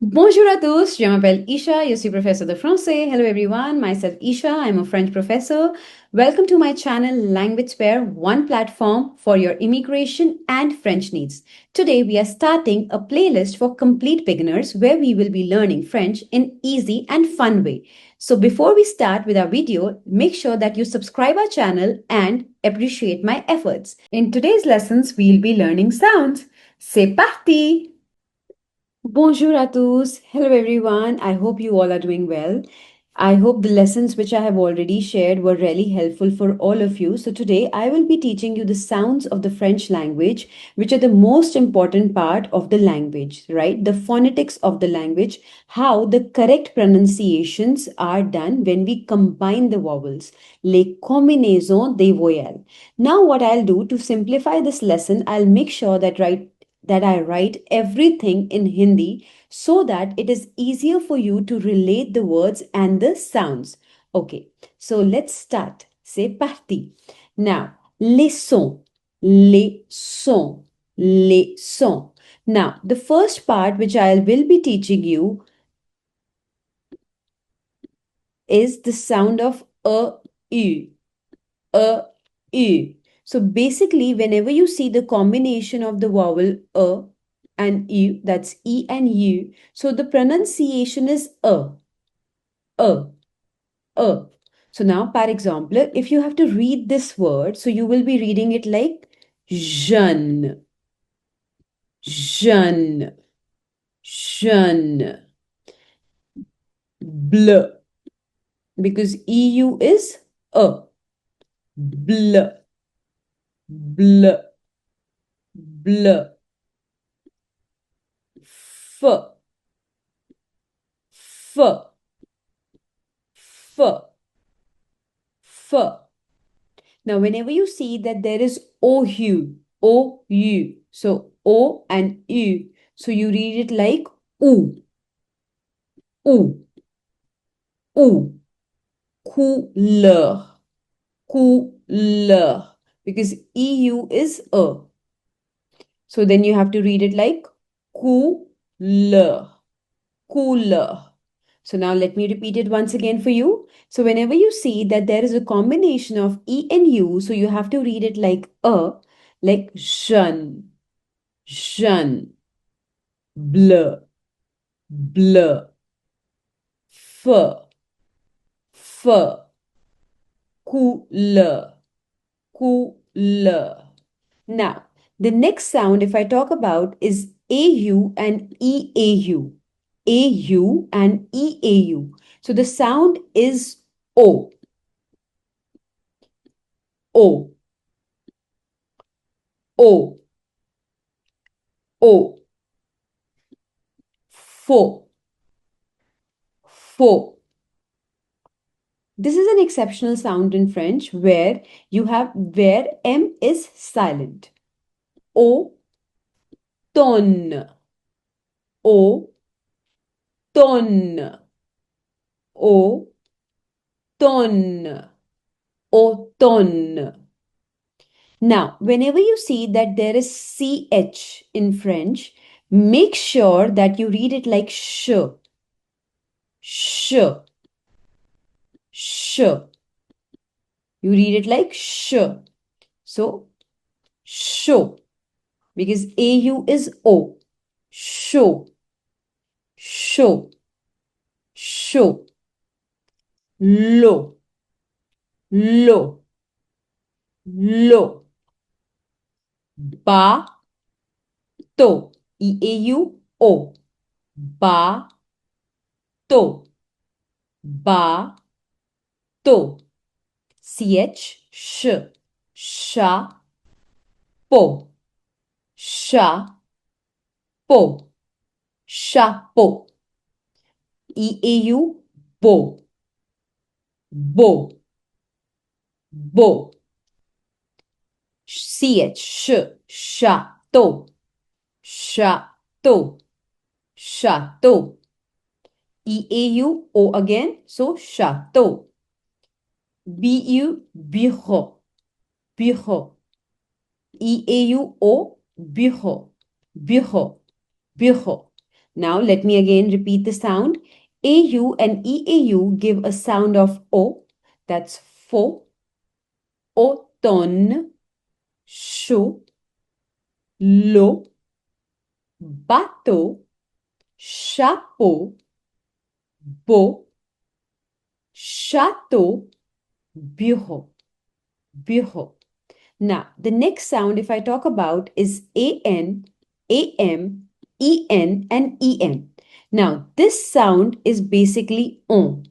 Bonjour à tous, je m'appelle Isha, je suis professeur de français. Hello everyone, myself Isha, I'm a French professor. Welcome to my channel Language Pair, one platform for your immigration and French needs. Today we are starting a playlist for complete beginners where we will be learning French in easy and fun way. So before we start with our video, make sure that you subscribe our channel and appreciate my efforts. In today's lessons, we'll be learning sounds. C'est parti! Bonjour à tous. Hello everyone. I hope you all are doing well. I hope the lessons which I have already shared were really helpful for all of you. So today I will be teaching you the sounds of the French language, which are the most important part of the language, right? The phonetics of the language, how the correct pronunciations are done when we combine the vowels, les combinaisons des voyelles. Now what I'll do to simplify this lesson, I'll make sure that I write everything in Hindi so that it is easier for you to relate the words and the sounds. Okay, so let's start. C'est parti. Now, les sons, les sons, les sons. Now, the first part which I will be teaching you is the sound of u, a, u. So basically, whenever you see the combination of the vowel and u, that's e and u, so the pronunciation is a, a. So now, par example, if you have to read this word, so you will be reading it like jeune, jeune, jeune, bleu, because eu is a, bleu, bleu, bleu, f, f, f, f. Now, whenever you see that there is OU, OU, so O and U, so you read it like U, U, U, couleur, couleur, because EU is A. So then you have to read it like couleur, cooler. So now let me repeat it once again for you. So whenever you see that there is a combination of E and U, so you have to read it like jeune, jeune, bleu, bleu, feu, feu, couleur, couleur. Now, the next sound, if I talk about, is AU and EAU. AU and EAU. So the sound is O, O, O, O, faux, faux. This is an exceptional sound in French where M is silent. O, tonne, O, tonne, O, tonne, automne. Now, whenever you see that there is CH in French, make sure that you read it like sh, sh. You read it like sh. So, show, because AU is O. Show, show, show. Lo, lo, lo. Ba, to. EAU, O. Ba, to. Ba, to. CH, sha, po, sha, po, chapeau. EAU, bo, bo, bo. CH, chateau, chateau, chateau. EAU, O again, so chateau. BU, bureau, bureau. EAU, O, bureau, bureau, bureau. Now let me again repeat the sound. AU and EAU give a sound of O. That's fo, automne, chaud, l'eau, bateau, chapeau, beau, château, bureau, bureau. Now, the next sound, if I talk about, is AN, AM, EN, and EM. Now, this sound is basically on,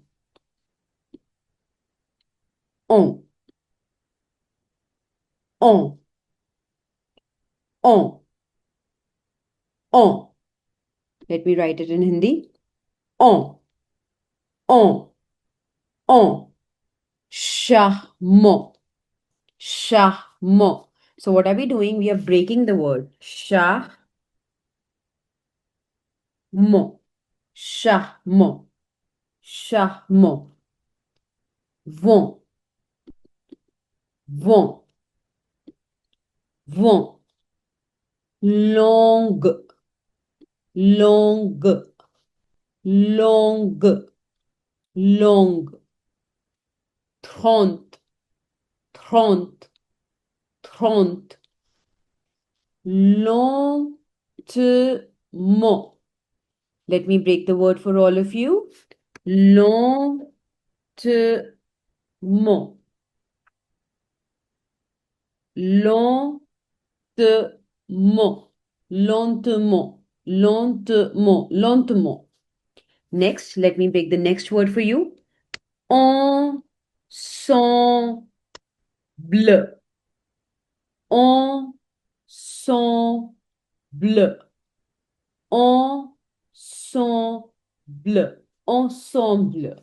on, on, on. Let me write it in Hindi. On, on, on. Charmant, charmant. So what are we doing? We are breaking the word. Charmant, charmant, charmant. Vont, vont, vont. Longue, longue, longue, longue. 30, 30, 30. Lentement. Let me break the word for all of you. Lentement. Lentement. Lentement. Lentement. Lentement. Next, let me break the next word for you. Ensemble. Ensemble. Ensemble. Ensemble.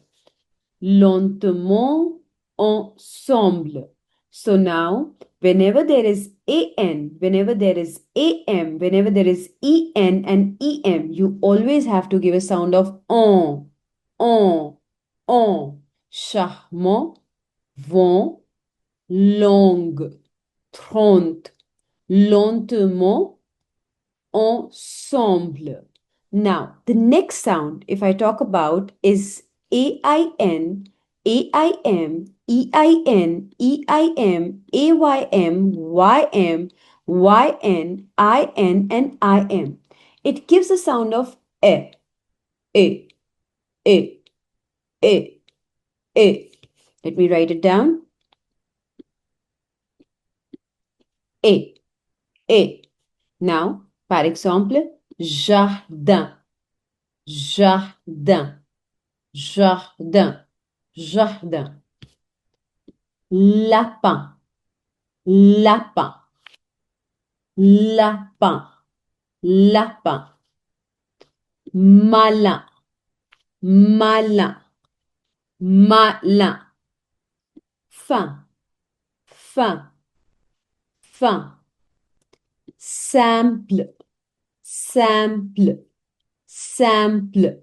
Lentement. Ensemble. So now, whenever there is AN, whenever there is AM, whenever there is EN and EM, you always have to give a sound of on, on. Charmant, vent, longue, 30, lentement, ensemble. Now, the next sound, if I talk about, is AIN, AIM, EIN, EIM, AYM, YM, YN, IN, and IM. It gives a sound of e, e, e, e. Let me write it down. E, e. Now, par exemple, jardin, jardin, jardin, jardin. Lapin, lapin, lapin, lapin. Malin, malin, malin. Fin, fin, fin. Simple, simple, simple.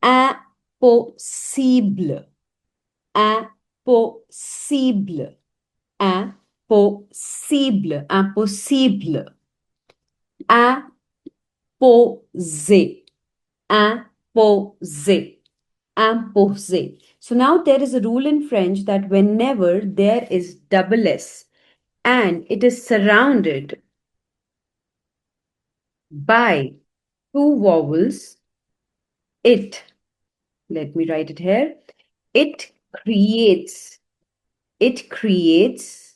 Impossible, impossible, impossible, impossible. Imposer, imposer, imposer. So now there is a rule in French that whenever there is double S and it is surrounded by two vowels, let me write it here, it creates, it creates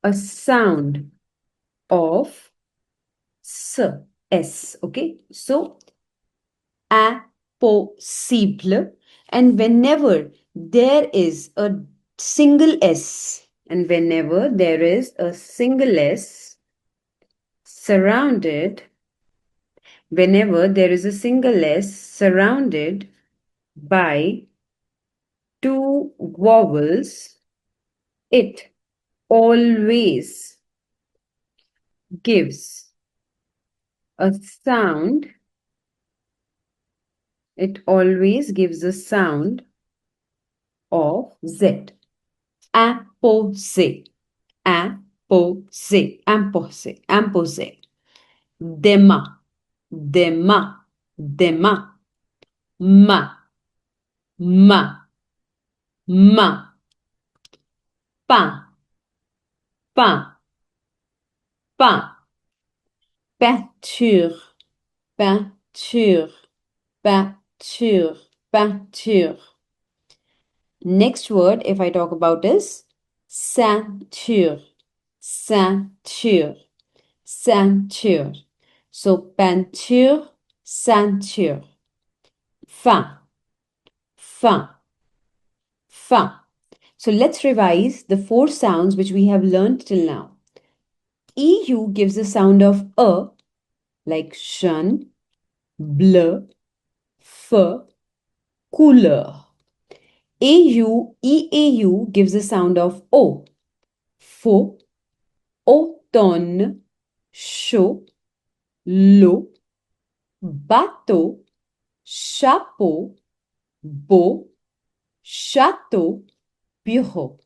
a sound of S. Okay, so impossible. And whenever there is a single S, and whenever there is a single S surrounded, whenever there is a single S surrounded by two vowels, it always gives a sound. It always gives a sound of Z. Imposé, imposé, imposé, imposé. demain, demain, demain, ma, ma, main, pain, pain, pain, peinture, peinture, peinture, peinture. Next word, if I talk about, is ceinture, ceinture, ceinture. So peinture, ceinture. Fin, fin, fin. So let's revise the four sounds which we have learned till now. EU gives the sound of a, like jeune, bleu, feu, couleur. EAU gives the sound of O, faux, automne, chaud, l'eau, bateau, chapeau, beau, château, bureau.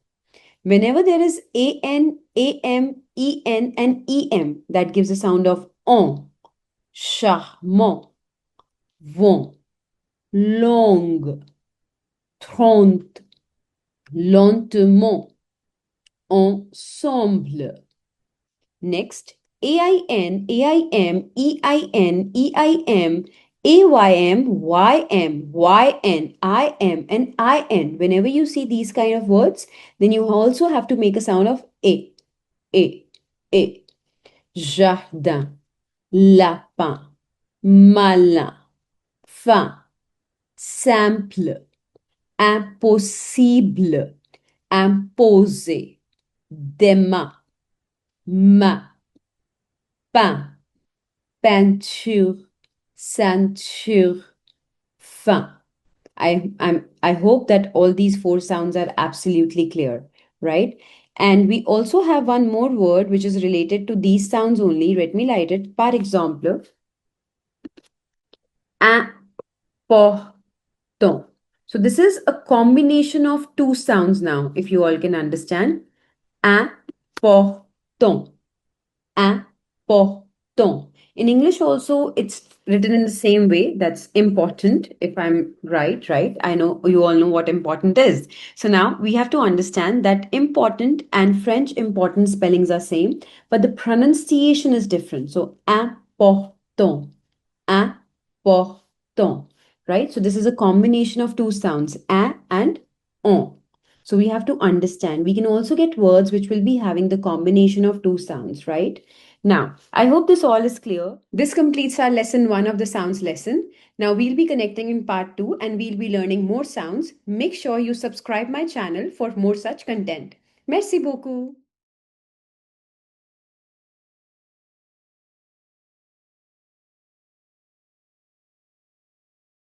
Whenever there is AN, AM, EN, and EM, that gives a sound of on, charmant, vent, longue, trente, lentement, ensemble. Next, AIN, AIM, EIN, EIM, AYM, YM, YN, IM, and IN. Whenever you see these kind of words, then you also have to make a sound of A, A, A. Jardin, lapin, malin, fin, simple, impossible, imposer, demain, main, pain, peinture, ceinture, fin. I hope that all these four sounds are absolutely clear, right? And we also have one more word which is related to these sounds only. Let me write it. Par exemple, important. So this is a combination of two sounds now, if you all can understand. Important. Important. In English also, it's written in the same way. That's important, if I'm right, right? I know you all know what important is. So now we have to understand that important and French important spellings are same, but the pronunciation is different. So important, important, right? So this is a combination of two sounds, a and on. So we have to understand. We can also get words which will be having the combination of two sounds, right? Now, I hope this all is clear. This completes our lesson 1 of the sounds lesson. Now we'll be connecting in part 2 and we'll be learning more sounds. Make sure you subscribe my channel for more such content. Merci beaucoup.